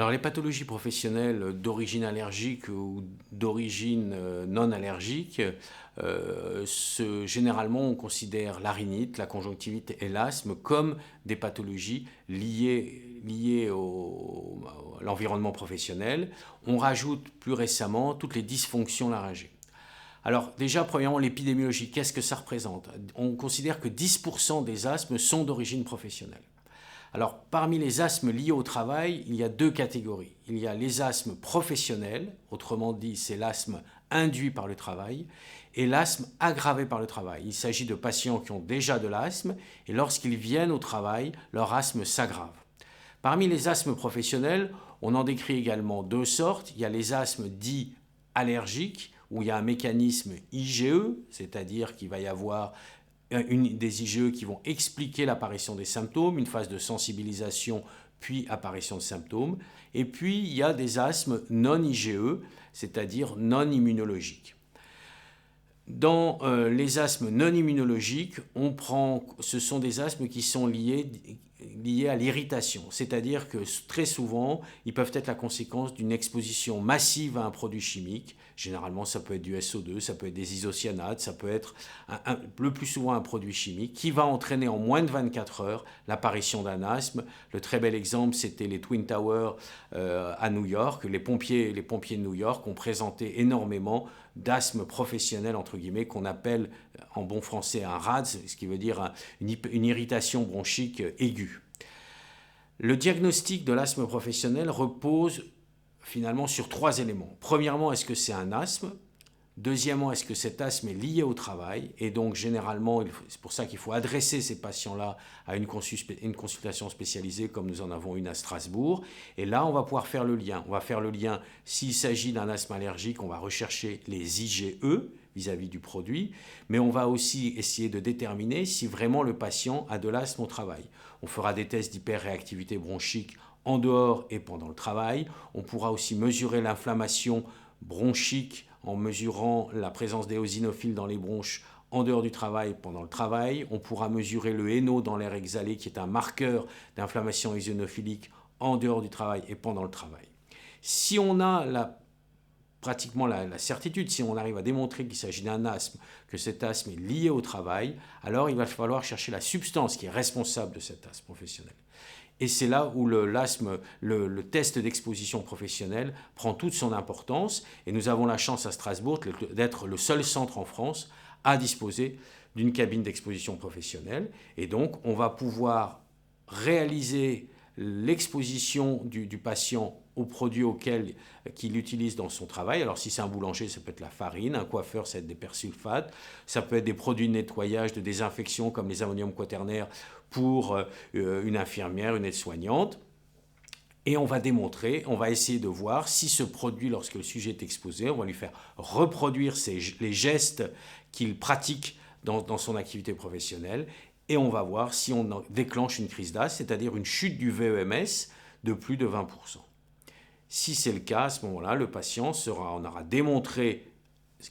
Alors les pathologies professionnelles d'origine allergique ou d'origine non allergique, généralement on considère la rhinite, la conjonctivite et l'asthme comme des pathologies liées à l'environnement professionnel. On rajoute plus récemment toutes les dysfonctions laryngées. Alors déjà, premièrement, l'épidémiologie, qu'est-ce que ça représente? On considère que 10% des asthmes sont d'origine professionnelle. Alors, parmi les asthmes liés au travail, il y a deux catégories. Il y a les asthmes professionnels, autrement dit, c'est l'asthme induit par le travail, et l'asthme aggravé par le travail. Il s'agit de patients qui ont déjà de l'asthme, et lorsqu'ils viennent au travail, leur asthme s'aggrave. Parmi les asthmes professionnels, on en décrit également deux sortes. Il y a les asthmes dits allergiques, où il y a un mécanisme IgE, c'est-à-dire qu'il va y avoir des IgE qui vont expliquer l'apparition des symptômes, une phase de sensibilisation puis apparition de symptômes. Et puis il y a des asthmes non IgE, c'est-à-dire non immunologiques. Dans les asthmes non immunologiques, ce sont des asthmes qui sont liés à l'irritation, c'est-à-dire que très souvent, ils peuvent être la conséquence d'une exposition massive à un produit chimique. Généralement, ça peut être du SO2, ça peut être des isocyanates, ça peut être le plus souvent un produit chimique qui va entraîner en moins de 24 heures l'apparition d'un asthme. Le très bel exemple, c'était les Twin Towers à New York. Les pompiers de New York ont présenté énormément d'asthme professionnel, entre guillemets, qu'on appelle en bon français un RADS, ce qui veut dire une irritation bronchique aiguë. Le diagnostic de l'asthme professionnel repose finalement sur trois éléments. Premièrement, est-ce que c'est un asthme? Deuxièmement, est-ce que cet asthme est lié au travail? Et donc, généralement, c'est pour ça qu'il faut adresser ces patients-là à une consultation spécialisée, comme nous en avons une à Strasbourg. Et là, on va pouvoir faire le lien. On va faire le lien, s'il s'agit d'un asthme allergique, on va rechercher les IgE vis-à-vis du produit, mais on va aussi essayer de déterminer si vraiment le patient a de l'asthme au travail. On fera des tests d'hyperréactivité bronchique en dehors et pendant le travail. On pourra aussi mesurer l'inflammation bronchique en mesurant la présence d'éosinophiles dans les bronches en dehors du travail, pendant le travail. On pourra mesurer le NO dans l'air exhalé, qui est un marqueur d'inflammation éosinophilique en dehors du travail et pendant le travail. Si on a pratiquement la certitude, si on arrive à démontrer qu'il s'agit d'un asthme, que cet asthme est lié au travail, alors il va falloir chercher la substance qui est responsable de cet asthme professionnel. Et c'est là où le test d'exposition professionnelle prend toute son importance. Et nous avons la chance à Strasbourg d'être le seul centre en France à disposer d'une cabine d'exposition professionnelle. Et donc, on va pouvoir réaliser l'exposition du patient aux produits qu'il utilise dans son travail. Alors si c'est un boulanger, ça peut être la farine, un coiffeur, ça peut être des persulfates, ça peut être des produits de nettoyage, de désinfection comme les ammonium quaternaires pour une infirmière, une aide-soignante. Et on va démontrer, on va essayer de voir si ce produit, lorsque le sujet est exposé, on va lui faire reproduire les gestes qu'il pratique dans son activité professionnelle. Et on va voir si on déclenche une crise d'asthme, c'est-à-dire une chute du VEMS de plus de 20%. Si c'est le cas, à ce moment-là, le patient on aura démontré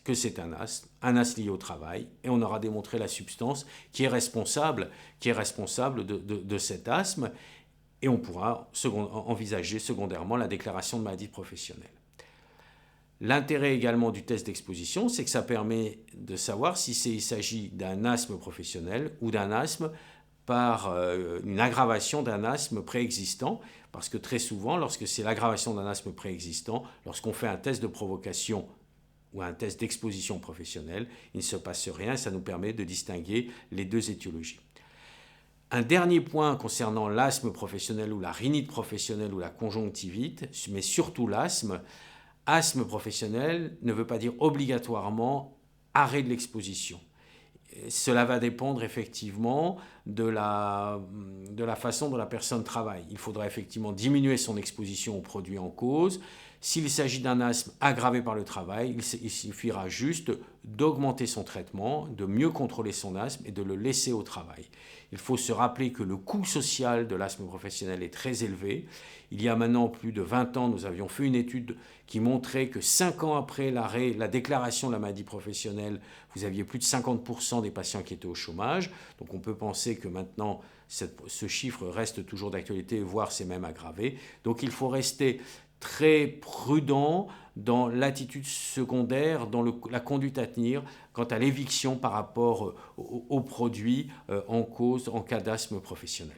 que c'est un asthme lié au travail, et on aura démontré la substance qui est responsable de cet asthme, et on pourra envisager secondairement la déclaration de maladie professionnelle. L'intérêt également du test d'exposition, c'est que ça permet de savoir il s'agit d'un asthme professionnel ou d'un asthme par une aggravation d'un asthme préexistant, parce que très souvent, lorsque c'est l'aggravation d'un asthme préexistant, lorsqu'on fait un test de provocation ou un test d'exposition professionnelle, il ne se passe rien et ça nous permet de distinguer les deux étiologies. Un dernier point concernant l'asthme professionnel ou la rhinite professionnelle ou la conjonctivite, mais surtout l'asthme professionnel ne veut pas dire obligatoirement arrêt de l'exposition. Cela va dépendre effectivement de la façon dont la personne travaille. Il faudra effectivement diminuer son exposition aux produits en cause. S'il s'agit d'un asthme aggravé par le travail, il suffira juste d'augmenter son traitement, de mieux contrôler son asthme et de le laisser au travail. Il faut se rappeler que le coût social de l'asthme professionnel est très élevé. Il y a maintenant plus de 20 ans, nous avions fait une étude qui montrait que 5 ans après la déclaration de la maladie professionnelle, vous aviez plus de 50% des patients qui étaient au chômage. Donc on peut penser que maintenant, ce chiffre reste toujours d'actualité, voire c'est même aggravé. Donc il faut rester très prudent dans l'attitude secondaire, dans la conduite à tenir quant à l'éviction par rapport aux produits en cause en cas d'asthme professionnel.